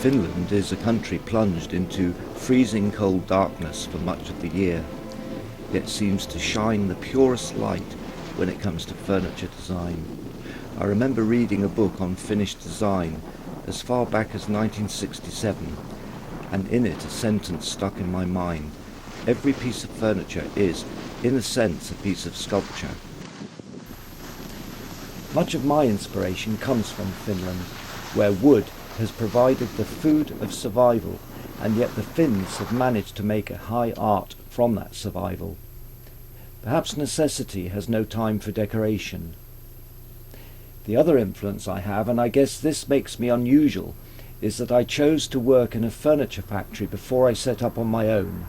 Finland is a country plunged into freezing cold darkness for much of the year, yet seems to shine the purest light when it comes to furniture design. I remember reading a book on Finnish design as far back as 1967, and in it a sentence stuck in my mind: every piece of furniture is, in a sense, a piece of sculpture. Much of my inspiration comes from Finland, where wood has provided the food of survival, and yet the Finns have managed to make a high art from that survival. Perhaps necessity has no time for decoration. The other influence I have, and I guess this makes me unusual, is that I chose to work in a furniture factory before I set up on my own.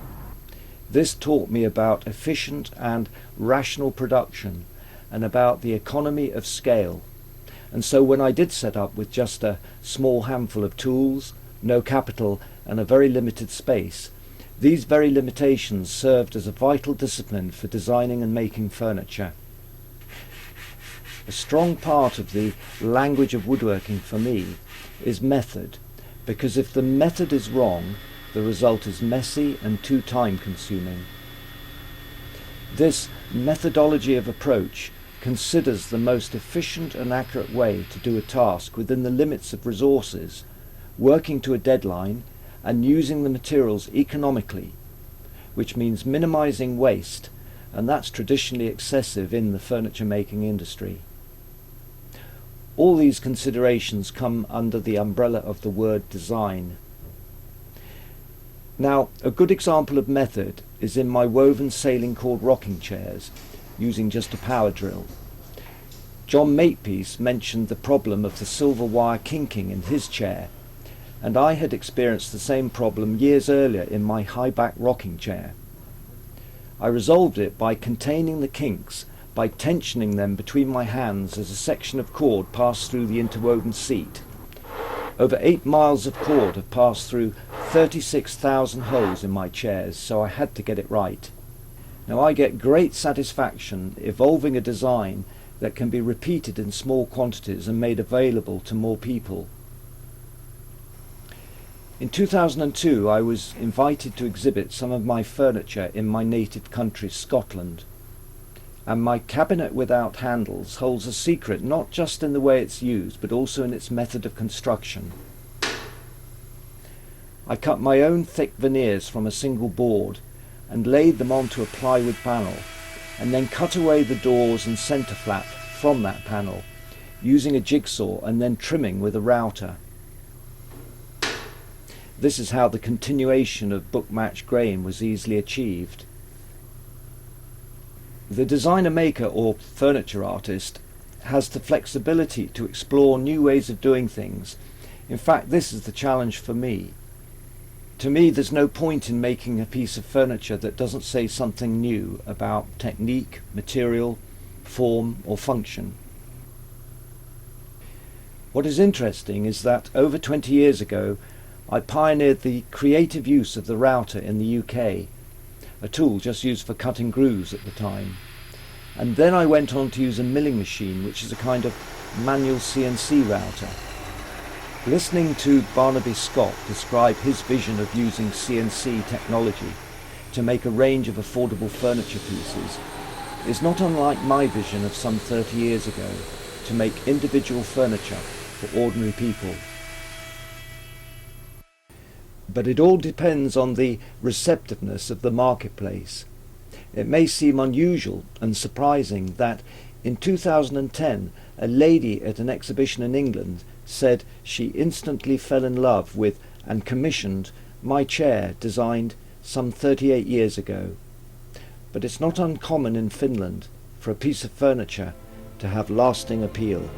This taught me about efficient and rational production, and about the economy of scale. And so when I did set up with just a small handful of tools, no capital, and a very limited space, these very limitations served as a vital discipline for designing and making furniture. A strong part of the language of woodworking for me is method, because if the method is wrong, the result is messy and too time-consuming. This methodology of approach considers the most efficient and accurate way to do a task within the limits of resources, working to a deadline and using the materials economically, which means minimizing waste, and that's traditionally excessive in the furniture making industry. All these considerations come under the umbrella of the word design. Now, a good example of method is in my woven sailing cord rocking chairs, using just a power drill. John Makepeace mentioned the problem of the silver wire kinking in his chair, and I had experienced the same problem years earlier in my high-back rocking chair. I resolved it by containing the kinks by tensioning them between my hands as a section of cord passed through the interwoven seat. Over 8 miles of cord have passed through 36,000 holes in my chairs, so I had to get it right. Now I get great satisfaction evolving a design that can be repeated in small quantities and made available to more people. In 2002 I was invited to exhibit some of my furniture in my native country, Scotland. And my cabinet without handles holds a secret not just in the way it's used, but also in its method of construction. I cut my own thick veneers from a single board and laid them onto a plywood panel, and then cut away the doors and centre flap from that panel, using a jigsaw and then trimming with a router. This is how the continuation of book-match grain was easily achieved. The designer-maker or furniture artist has the flexibility to explore new ways of doing things. In fact, this is the challenge for me. To me, there's no point in making a piece of furniture that doesn't say something new about technique, material, form, or function. What is interesting is that over 20 years ago, I pioneered the creative use of the router in the UK, a tool just used for cutting grooves at the time. And then I went on to use a milling machine, which is a kind of manual CNC router. Listening to Barnaby Scott describe his vision of using CNC technology to make a range of affordable furniture pieces is not unlike my vision of some 30 years ago, to make individual furniture for ordinary people. But it all depends on the receptiveness of the marketplace. It may seem unusual and surprising that in 2010 a lady at an exhibition in England said she instantly fell in love with and commissioned my chair designed some 38 years ago. But it's not uncommon in Finland for a piece of furniture to have lasting appeal.